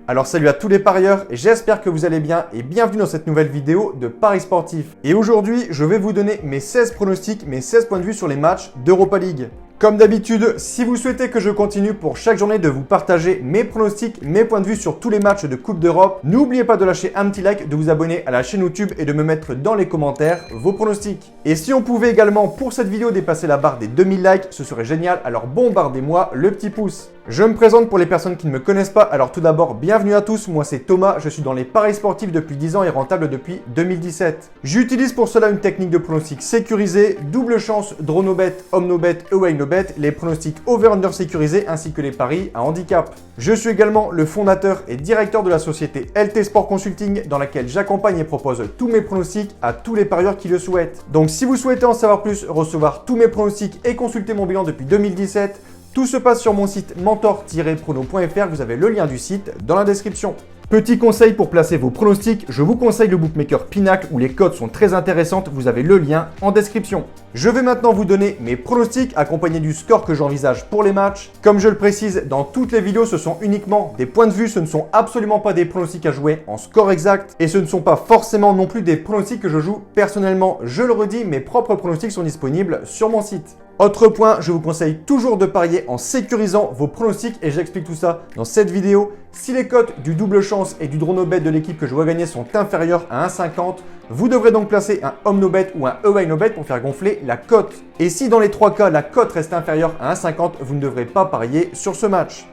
Alors salut à tous les parieurs, j'espère que vous allez bien et bienvenue dans cette nouvelle vidéo de Paris Sportif. Et aujourd'hui, je vais vous donner mes 16 pronostics, mes 16 points de vue sur les matchs d'Europa League. Comme d'habitude, si vous souhaitez que je continue pour chaque journée de vous partager mes pronostics, mes points de vue sur tous les matchs de Coupe d'Europe, n'oubliez pas de lâcher un petit like, de vous abonner à la chaîne YouTube et de me mettre dans les commentaires vos pronostics. Et si on pouvait également pour cette vidéo dépasser la barre des 2000 likes, ce serait génial, alors bombardez-moi le petit pouce. Je me présente pour les personnes qui ne me connaissent pas, alors tout d'abord, bienvenue à tous, moi c'est Thomas, je suis dans les paris sportifs depuis 10 ans et rentable depuis 2017. J'utilise pour cela une technique de pronostic sécurisée, double chance, draw no bet, home no bet, away no bet, les pronostics over-under sécurisés ainsi que les paris à handicap. Je suis également le fondateur et directeur de la société LT Sport Consulting dans laquelle j'accompagne et propose tous mes pronostics à tous les parieurs qui le souhaitent. Donc si vous souhaitez en savoir plus, recevoir tous mes pronostics et consulter mon bilan depuis 2017, tout se passe sur mon site mentor-prono.fr, vous avez le lien du site dans la description. Petit conseil pour placer vos pronostics, je vous conseille le bookmaker Pinacle où les cotes sont très intéressantes, vous avez le lien en description. Je vais maintenant vous donner mes pronostics accompagnés du score que j'envisage pour les matchs. Comme je le précise dans toutes les vidéos, ce sont uniquement des points de vue, ce ne sont absolument pas des pronostics à jouer en score exact et ce ne sont pas forcément non plus des pronostics que je joue personnellement. Je le redis, mes propres pronostics sont disponibles sur mon site. Autre point, je vous conseille toujours de parier en sécurisant vos pronostics et j'explique tout ça dans cette vidéo. Si les cotes du double chance et du draw no bet de l'équipe que je vois gagner sont inférieures à 1,50, vous devrez donc placer un home no bet ou un away no bet pour faire gonfler la cote. Et si dans les trois cas, la cote reste inférieure à 1,50, vous ne devrez pas parier sur ce match.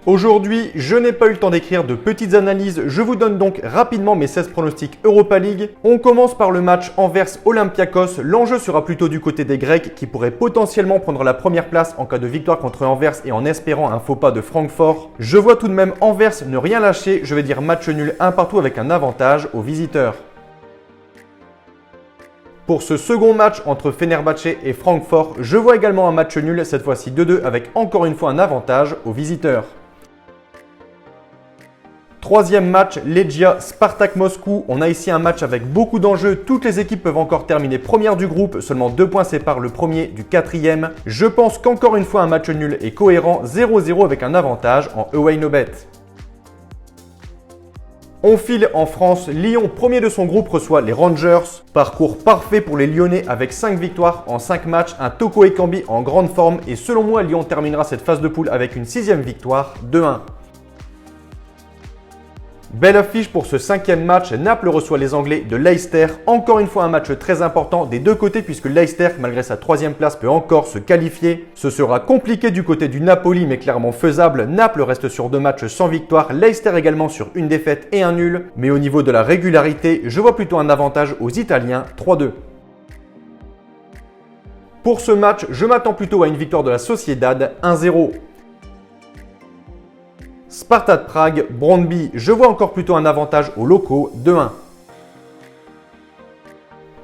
Aujourd'hui, je n'ai pas eu le temps d'écrire de petites analyses, je vous donne donc rapidement mes 16 pronostics Europa League. On commence par le match Anvers-Olympiakos, l'enjeu sera plutôt du côté des Grecs qui pourraient potentiellement prendre la première place en cas de victoire contre Anvers et en espérant un faux pas de Francfort. Je vois tout de même Anvers ne rien lâcher, je vais dire match nul 1 partout avec un avantage aux visiteurs. Pour ce second match entre Fenerbahçe et Francfort, je vois également un match nul, cette fois-ci 2-2 avec encore une fois un avantage aux visiteurs. Troisième match, Legia Spartak Moscou. On a ici un match avec beaucoup d'enjeux. Toutes les équipes peuvent encore terminer première du groupe. Seulement 2 points séparent le premier du quatrième. Je pense qu'encore une fois un match nul est cohérent. 0-0 avec un avantage en away no bet. On file en France. Lyon, premier de son groupe, reçoit les Rangers. Parcours parfait pour les Lyonnais avec 5 victoires en 5 matchs. Un Toko Ekambi en grande forme. Et selon moi, Lyon terminera cette phase de poule avec une 6e victoire, 2-1. Belle affiche pour ce 5e match, Naples reçoit les Anglais de Leicester. Encore une fois un match très important des deux côtés puisque Leicester, malgré sa 3e place, peut encore se qualifier. Ce sera compliqué du côté du Napoli mais clairement faisable. Naples reste sur 2 matchs sans victoire, Leicester également sur une défaite et un nul. Mais au niveau de la régularité, je vois plutôt un avantage aux Italiens, 3-2. Pour ce match, je m'attends plutôt à une victoire de la Sociedad, 1-0. Sparta de Prague, Brøndby, je vois encore plutôt un avantage aux locaux, 2-1.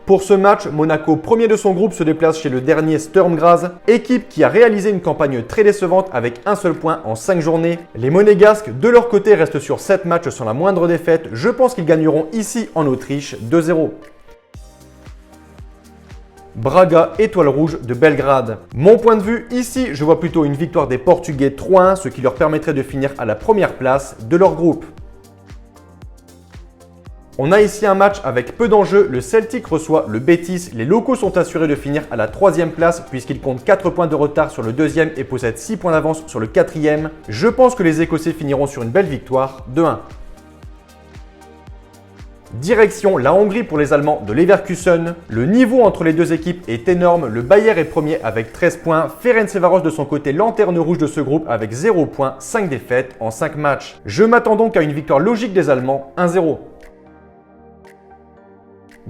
Pour ce match, Monaco, premier de son groupe, se déplace chez le dernier Sturm Graz, équipe qui a réalisé une campagne très décevante avec un seul point en 5 journées. Les Monégasques, de leur côté, restent sur 7 matchs sans la moindre défaite. Je pense qu'ils gagneront ici en Autriche, 2-0. Braga, étoile rouge de Belgrade. Mon point de vue, ici, je vois plutôt une victoire des Portugais 3-1, ce qui leur permettrait de finir à la première place de leur groupe. On a ici un match avec peu d'enjeux, le Celtic reçoit le Betis, les locaux sont assurés de finir à la 3e place puisqu'ils comptent 4 points de retard sur le 2e et possèdent 6 points d'avance sur le 4e. Je pense que les Écossais finiront sur une belle victoire, 2-1. Direction la Hongrie pour les Allemands de Leverkusen. Le niveau entre les deux équipes est énorme. Le Bayer est premier avec 13 points. Ferencváros de son côté lanterne rouge de ce groupe avec 0 points, 5 défaites en 5 matchs. Je m'attends donc à une victoire logique des Allemands, 1-0.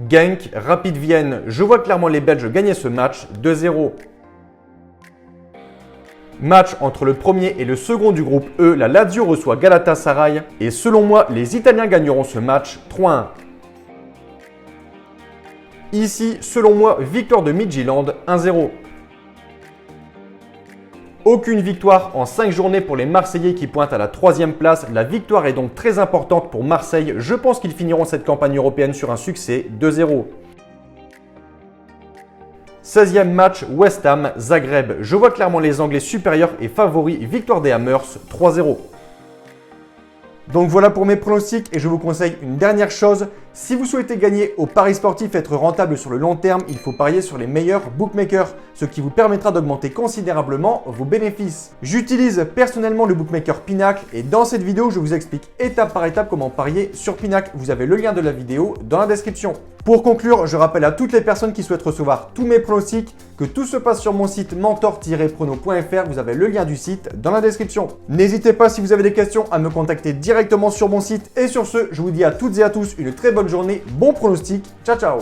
Genk, Rapid Vienne. Je vois clairement les Belges gagner ce match, 2-0. Match entre le premier et le second du groupe E, la Lazio reçoit Galatasaray et selon moi, les Italiens gagneront ce match 3-1. Ici, selon moi, victoire de Midtjylland 1-0. Aucune victoire en 5 journées pour les Marseillais qui pointent à la 3e place. La victoire est donc très importante pour Marseille. Je pense qu'ils finiront cette campagne européenne sur un succès 2-0. 16e match, West Ham, Zagreb. Je vois clairement les Anglais supérieurs et favoris, victoire des Hammers 3-0. Donc voilà pour mes pronostics et je vous conseille une dernière chose. Si vous souhaitez gagner au pari sportif et être rentable sur le long terme, il faut parier sur les meilleurs bookmakers, ce qui vous permettra d'augmenter considérablement vos bénéfices. J'utilise personnellement le bookmaker Pinacle et dans cette vidéo, je vous explique étape par étape comment parier sur Pinacle. Vous avez le lien de la vidéo dans la description. Pour conclure, je rappelle à toutes les personnes qui souhaitent recevoir tous mes pronostics que tout se passe sur mon site mentor-prono.fr. Vous avez le lien du site dans la description. N'hésitez pas si vous avez des questions à me contacter directement sur mon site. Et sur ce, je vous dis à toutes et à tous une très bonne journée. Bon pronostic. Ciao, ciao.